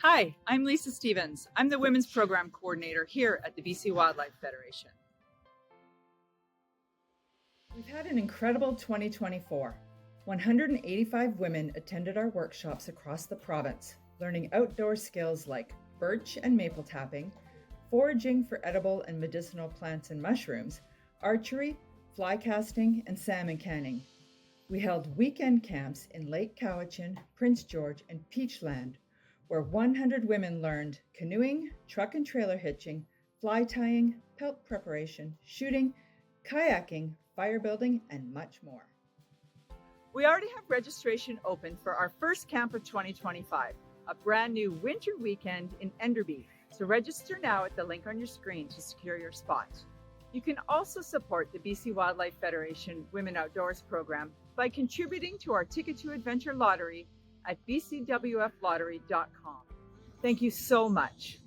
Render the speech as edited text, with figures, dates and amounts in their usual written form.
Hi, I'm Lisa Stevens. I'm the Women's Program Coordinator here at the BC Wildlife Federation. We've had an incredible 2024. 185 women attended our workshops across the province, learning outdoor skills like birch and maple tapping, foraging for edible and medicinal plants and mushrooms, archery, fly casting, and salmon canning. We held weekend camps in Lake Cowichan, Prince George, and Peachland, where 100 women learned canoeing, truck and trailer hitching, fly tying, pelt preparation, shooting, kayaking, fire building, and much more. We already have registration open for our first camp of 2025, a brand new winter weekend in Enderby. So register now at the link on your screen to secure your spot. You can also support the BC Wildlife Federation Women Outdoors program by contributing to our Ticket to Adventure lottery at bcwflottery.com. Thank you so much.